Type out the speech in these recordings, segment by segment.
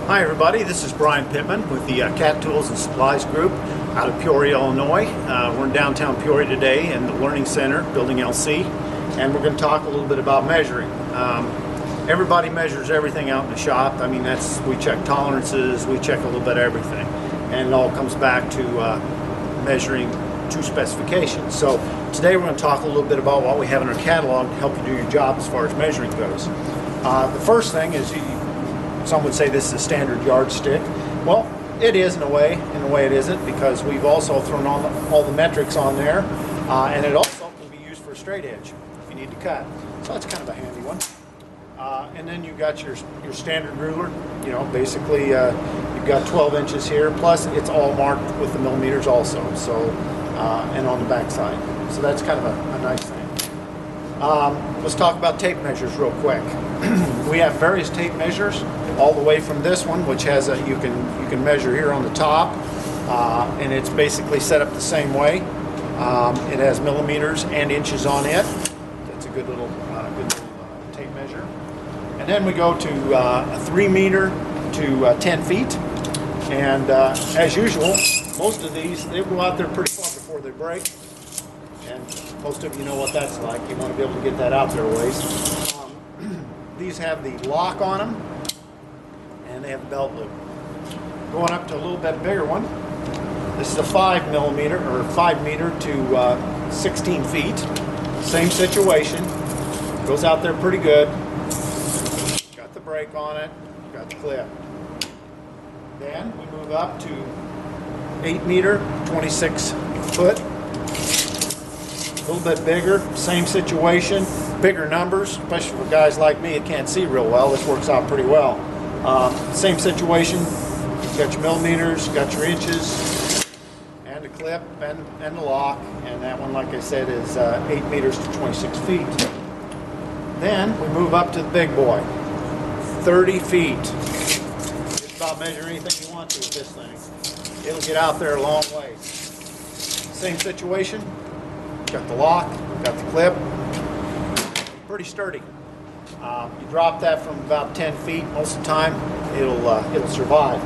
Hi everybody, this is Brian Pittman with the Cat Tools and Supplies Group out of Peoria, Illinois. We're in downtown Peoria today in the Learning Center, Building LC, and we're going to talk a little bit about measuring. Everybody measures everything out in the shop. I mean, we check tolerances, we check a little bit of everything, and it all comes back to measuring to specifications. So today we're going to talk a little bit about what we have in our catalog to help you do your job as far as measuring goes. The first thing is some would say this is a standard yardstick. Well, it is in a way it isn't, because we've also thrown all the metrics on there, and it also can be used for a straight edge if you need to cut. So that's kind of a handy one. And then you've got your standard ruler. You know, basically you've got 12 inches here, plus it's all marked with the millimeters also. So and on the back side. So that's kind of a nice thing. Let's talk about tape measures real quick. We have various tape measures, all the way from this one, which has you can measure here on the top, and it's basically set up the same way. It has millimeters and inches on it. That's a good little tape measure. And then we go to a 3 meter to 10 feet, and as usual, most of these they go out there pretty far before they break. And most of you know what that's like. You want to be able to get that out there a ways. These have the lock on them, and they have the belt loop. Going up to a little bit bigger one. This is a 5 millimeter or 5 meter to 16 feet. Same situation. Goes out there pretty good. Got the brake on it. Got the clip. Then we move up to 8 meter, 26 foot. A little bit bigger, same situation, bigger numbers, especially for guys like me that can't see real well. This works out pretty well. Same situation, you've got your millimeters, got your inches, and the clip and the lock, and that one, like I said, is 8 meters to 26 feet. Then we move up to the big boy, 30 feet. Just about measure anything you want to with this thing. It'll get out there a long way. Same situation. Got the lock, got the clip, pretty sturdy. You drop that from about 10 feet, most of the time it'll survive.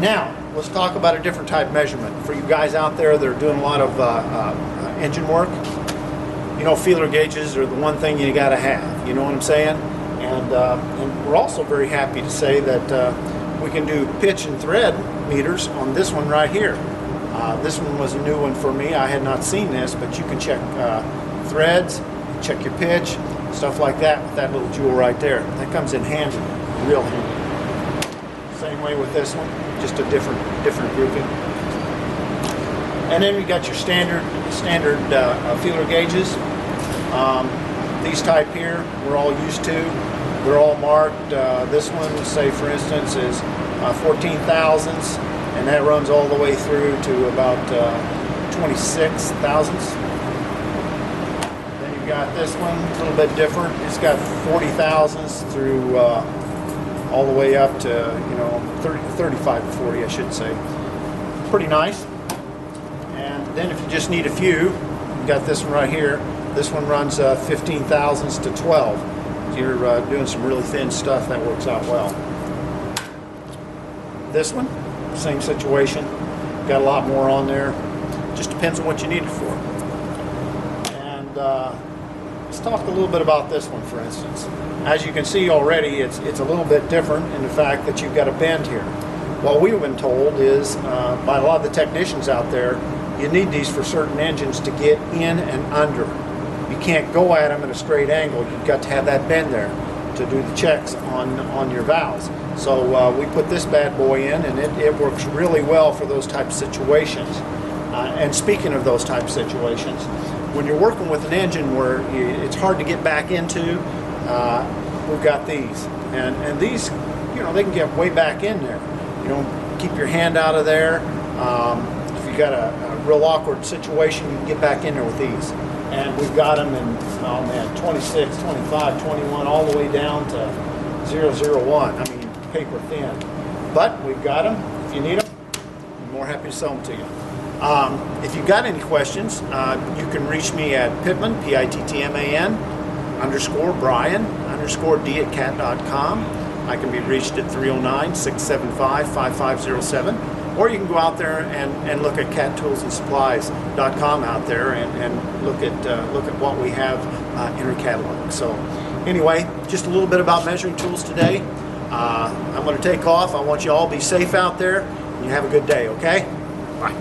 Now, let's talk about a different type of measurement. For you guys out there that are doing a lot of engine work, you know, feeler gauges are the one thing you gotta have, you know what I'm saying? And we're also very happy to say that we can do pitch and thread meters on this one right here. This one was a new one for me. I had not seen this, but you can check threads, check your pitch, stuff like that with that little jewel right there. That comes in handy, real handy. Same way with this one, just a different grouping. And then we got your standard feeler gauges. These type here, we're all used to. They're all marked. This one, say for instance, is 14 thousandths. And that runs all the way through to about 26 thousandths. Then you've got this one, a little bit different. It's got 40 thousandths through all the way up to, you know, 35 to 40, I should say. Pretty nice. And then if you just need a few, you've got this one right here. This one runs 15 thousandths to 12. So you're doing some really thin stuff, that works out well. This one, same situation, got a lot more on there, just depends on what you need it for. And let's talk a little bit about this one, for instance. As you can see already, it's a little bit different in the fact that you've got a bend here. What we've been told is by a lot of the technicians out there, you need these for certain engines to get in and under. You can't go at them at a straight angle. You've got to have that bend there to do the checks on your valves. So we put this bad boy in, and it works really well for those type of situations. And speaking of those type of situations, when you're working with an engine where it's hard to get back into, we've got these. And these, you know, they can get way back in there. You know, keep your hand out of there. If you've got a real awkward situation, you can get back in there with these. And we've got them in, oh man, 26, 25, 21, all the way down to 001. I mean, paper thin. But we've got them. If you need them, I'm more happy to sell them to you. If you've got any questions, you can reach me at Pittman, Pittman, _Brian, _D@cat.com. I can be reached at 309-675-5507, or you can go out there and look at cattoolsandsupplies.com out there and look at what we have in our catalog. So anyway, just a little bit about measuring tools today. I'm going to take off. I want you all to be safe out there, and you have a good day, okay? Bye.